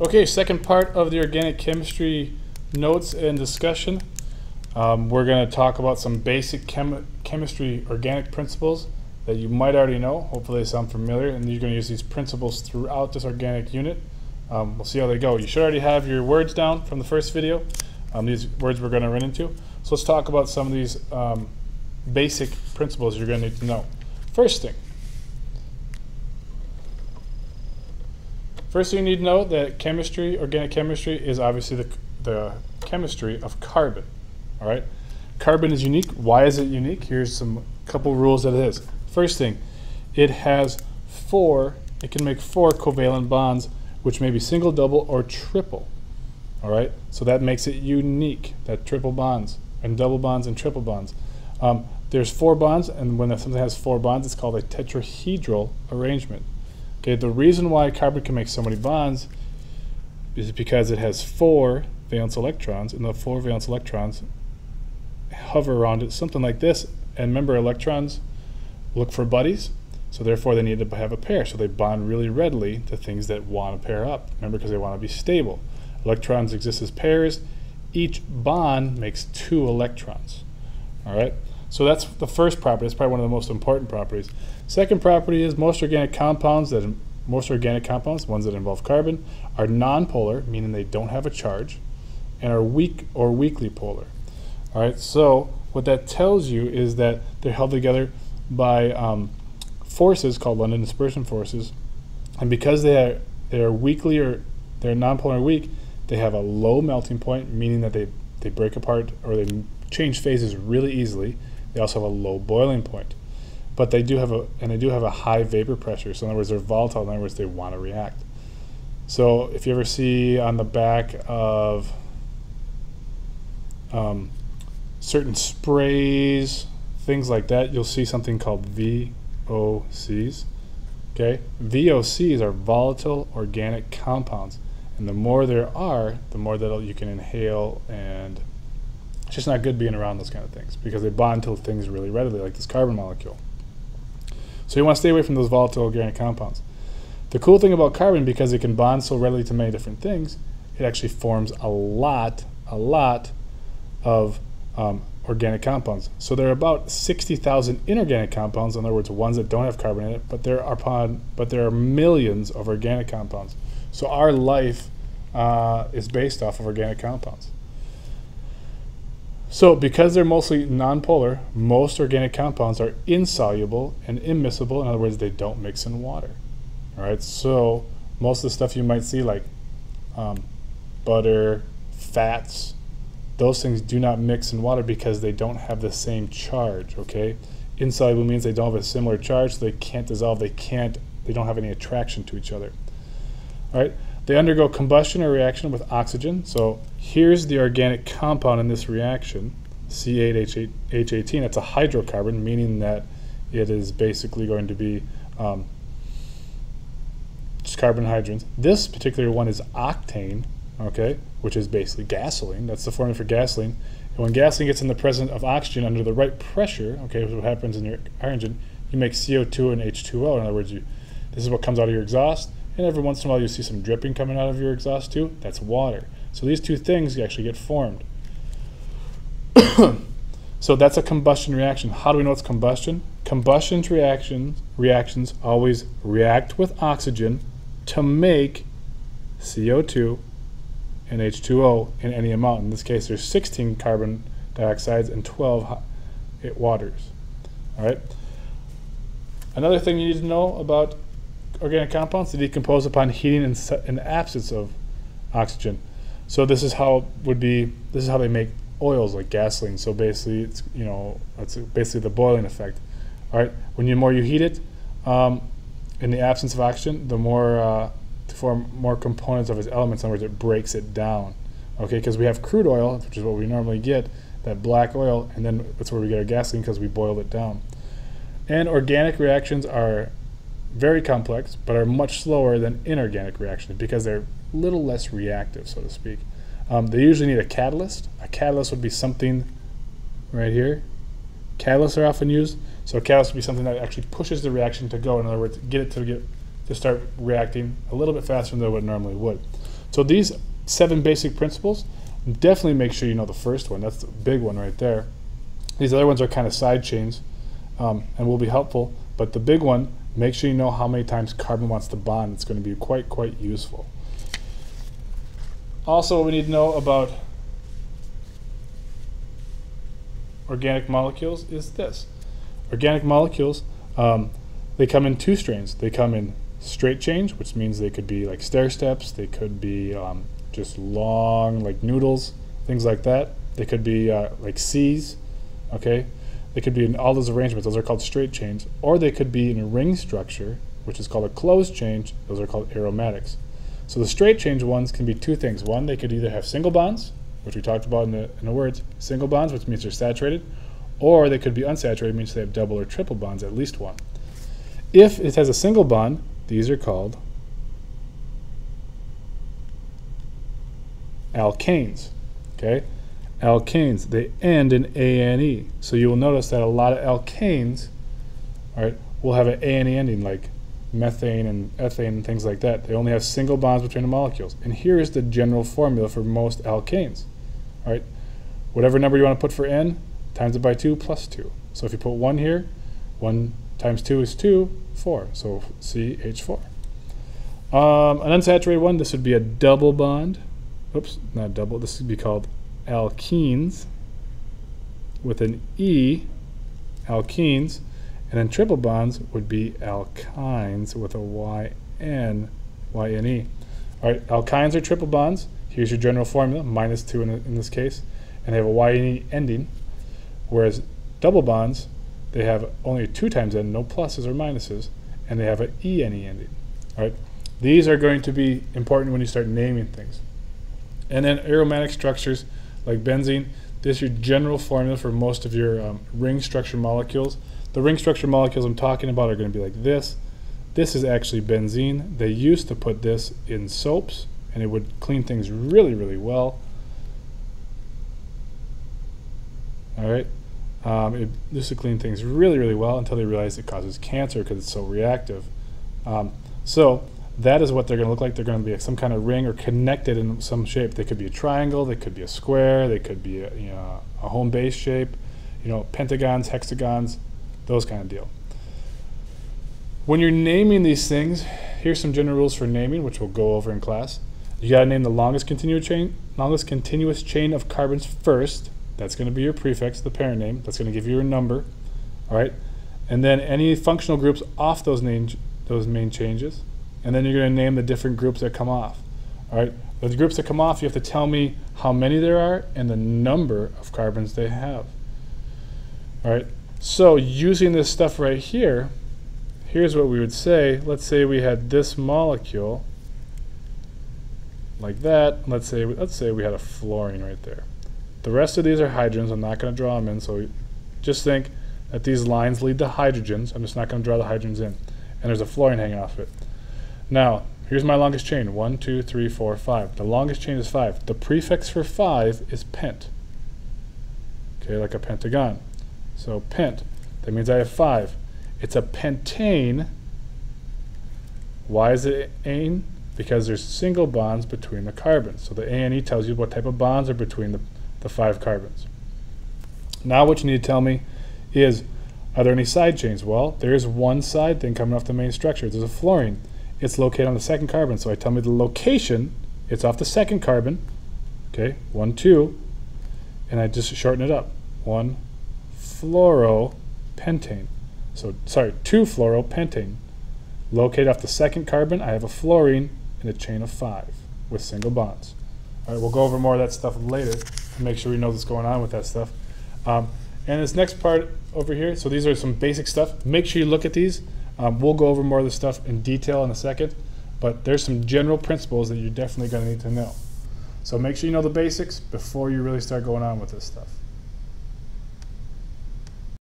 Okay, second part of the organic chemistry notes and discussion. We're going to talk about some basic chemistry organic principles that you might already know. Hopefully they sound familiar, and you're going to use these principles throughout this organic unit. We'll see how they go. You should already have your words down from the first video. These words we're going to run into. So let's talk about some of these basic principles you're going to need to know. First thing you need to know that chemistry, organic chemistry, is obviously the chemistry of carbon. All right, carbon is unique. Why is it unique? Here's some couple rules that it is. First thing, it has it can make four covalent bonds, which may be single, double, or triple. All right, so that makes it unique. That triple bonds and double bonds and triple bonds. There's four bonds, and when something has four bonds, it's called a tetrahedral arrangement. Okay, the reason why carbon can make so many bonds is because it has four valence electrons, and the four valence electrons hover around it, something like this. And remember, electrons look for buddies, so therefore they need to have a pair. So they bond really readily to things that want to pair up. Remember, because they want to be stable. Electrons exist as pairs. Each bond makes two electrons. All right. So that's the first property. That's probably one of the most important properties. Second property is most organic compounds, ones that involve carbon, are nonpolar, meaning they don't have a charge, and are weak or weakly polar. All right. So what that tells you is that they're held together by forces called London dispersion forces, and because they are weakly, or they're nonpolar or weak, they have a low melting point, meaning that they break apart or they change phases really easily. They also have a low boiling point, but they do have a high vapor pressure. So in other words, they're volatile. In other words, they want to react. So if you ever see on the back of certain sprays, things like that, you'll see something called VOCs. Okay, VOCs are volatile organic compounds, and the more there are, the more that you can inhale, and it's just not good being around those kind of things because they bond to things really readily, like this carbon molecule. So you want to stay away from those volatile organic compounds. The cool thing about carbon, because it can bond so readily to many different things, it actually forms a lot of organic compounds. So there are about 60,000 inorganic compounds, in other words, ones that don't have carbon in it, but there are millions of organic compounds. So our life is based off of organic compounds. So because they're mostly nonpolar, most organic compounds are insoluble and immiscible. In other words, they don't mix in water. All right, so most of the stuff you might see, like butter, fats, those things do not mix in water because they don't have the same charge. Okay, insoluble means they don't have a similar charge, so they can't dissolve. They don't have any attraction to each other. All right. They undergo combustion or reaction with oxygen. So here's the organic compound in this reaction, C8H18. It's a hydrocarbon, meaning that it is basically going to be just carbon and hydrogens. This particular one is octane, okay, which is basically gasoline. That's the formula for gasoline. And when gasoline gets in the presence of oxygen under the right pressure, okay, which is what happens in your car engine, you make CO2 and H2O. In other words, this is what comes out of your exhaust. And every once in a while you see some dripping coming out of your exhaust too. That's water. So these two things actually get formed. So that's a combustion reaction. How do we know it's combustion? Combustion reactions always react with oxygen to make CO2 and H2O in any amount. In this case, there's 16 carbon dioxides and 12 waters. All right. Another thing you need to know about organic compounds, they decompose upon heating in the absence of oxygen. So this is how they make oils like gasoline. So basically, it's basically the boiling effect. All right, when the more you heat it, in the absence of oxygen, the more to form more components of its elements. In other words, it breaks it down. Okay, because we have crude oil, which is what we normally get, that black oil, and then that's where we get our gasoline because we boiled it down. And organic reactions are very complex, but are much slower than inorganic reactions because they're a little less reactive, so to speak. They usually need a catalyst. A catalyst would be something right here. Catalysts are often used. So a catalyst would be something that actually pushes the reaction to go. In other words, get it to start reacting a little bit faster than it would normally would. So these 7 basic principles, definitely make sure you know the first one. That's the big one right there. These other ones are kind of side chains and will be helpful, but the big one, make sure you know how many times carbon wants to bond. It's going to be quite useful. Also, what we need to know about organic molecules is this. Organic molecules, they come in 2 strains. They come in straight chains, which means they could be like stair steps. They could be just long, like noodles, things like that. They could be like C's, okay? They could be in all those arrangements. Those are called straight chains. Or they could be in a ring structure, which is called a closed chain. Those are called aromatics. So the straight chain ones can be 2 things. One, they could either have single bonds, which we talked about in the words, single bonds, which means they're saturated, or they could be unsaturated, means they have double or triple bonds, at least one. If it has a single bond, these are called alkanes, okay? Alkanes, they end in ane. So you will notice that a lot of alkanes, all right, will have an ane ending, like methane and ethane and things like that. They only have single bonds between the molecules. And here is the general formula for most alkanes, all right? Whatever number you want to put for N, times it by 2 plus 2. So if you put 1 here, 1 times 2 is 2, 4. So CH4. An unsaturated one, this would be a double bond. Oops, not double. This would be called alkenes with an E, alkenes. And then triple bonds would be alkynes with a YN, YNE. All right, alkynes are triple bonds. Here's your general formula, minus 2 in this case. And they have a YNE ending. Whereas double bonds, they have only 2 times N, no pluses or minuses. And they have an ENE ending. All right, these are going to be important when you start naming things. And then aromatic structures like benzene, this is your general formula for most of your ring structure molecules. The ring structure molecules I'm talking about are going to be like this. This is actually benzene. They used to put this in soaps, and it would clean things really well. All right, it used to clean things really well until they realized it causes cancer because it's so reactive. So that is what they're going to look like. They're going to be some kind of ring or connected in some shape. They could be a triangle, they could be a square, they could be a home base shape, pentagons, hexagons, those kind of deal. When you're naming these things, here's some general rules for naming, which we'll go over in class. You got to name the longest continuous chain of carbons first. That's going to be your prefix, the parent name. That's going to give you your number, all right? And then any functional groups off those main changes. And then you're going to name the different groups that come off. All right, the groups that come off, you have to tell me how many there are and the number of carbons they have. All right, so using this stuff right here, here's what we would say. Let's say we had this molecule like that. Let's say we had a fluorine right there. The rest of these are hydrogens. I'm not going to draw them in, so just think that these lines lead to hydrogens. I'm just not going to draw the hydrogens in. And there's a fluorine hanging off it. Now, here's my longest chain, 1, 2, 3, 4, 5. The longest chain is 5. The prefix for 5 is pent. Okay, like a pentagon. So pent, that means I have 5. It's a pentane. Why is it ane? Because there's single bonds between the carbons. So the ANE tells you what type of bonds are between the 5 carbons. Now what you need to tell me is, are there any side chains? Well, there is one side thing coming off the main structure. There's a fluorine. It's located on the second carbon, so I tell me the location. It's off the second carbon. Okay, 1, 2, and I just shorten it up. 1-fluoropentane. So, sorry, 2-fluoropentane. Located off the second carbon, I have a fluorine in a chain of 5 with single bonds. All right, we'll go over more of that stuff later and make sure we know what's going on with that stuff. And this next part over here, so these are some basic stuff. Make sure you look at these. We'll go over more of this stuff in detail in a second, but there's some general principles that you're definitely going to need to know. So make sure you know the basics before you really start going on with this stuff.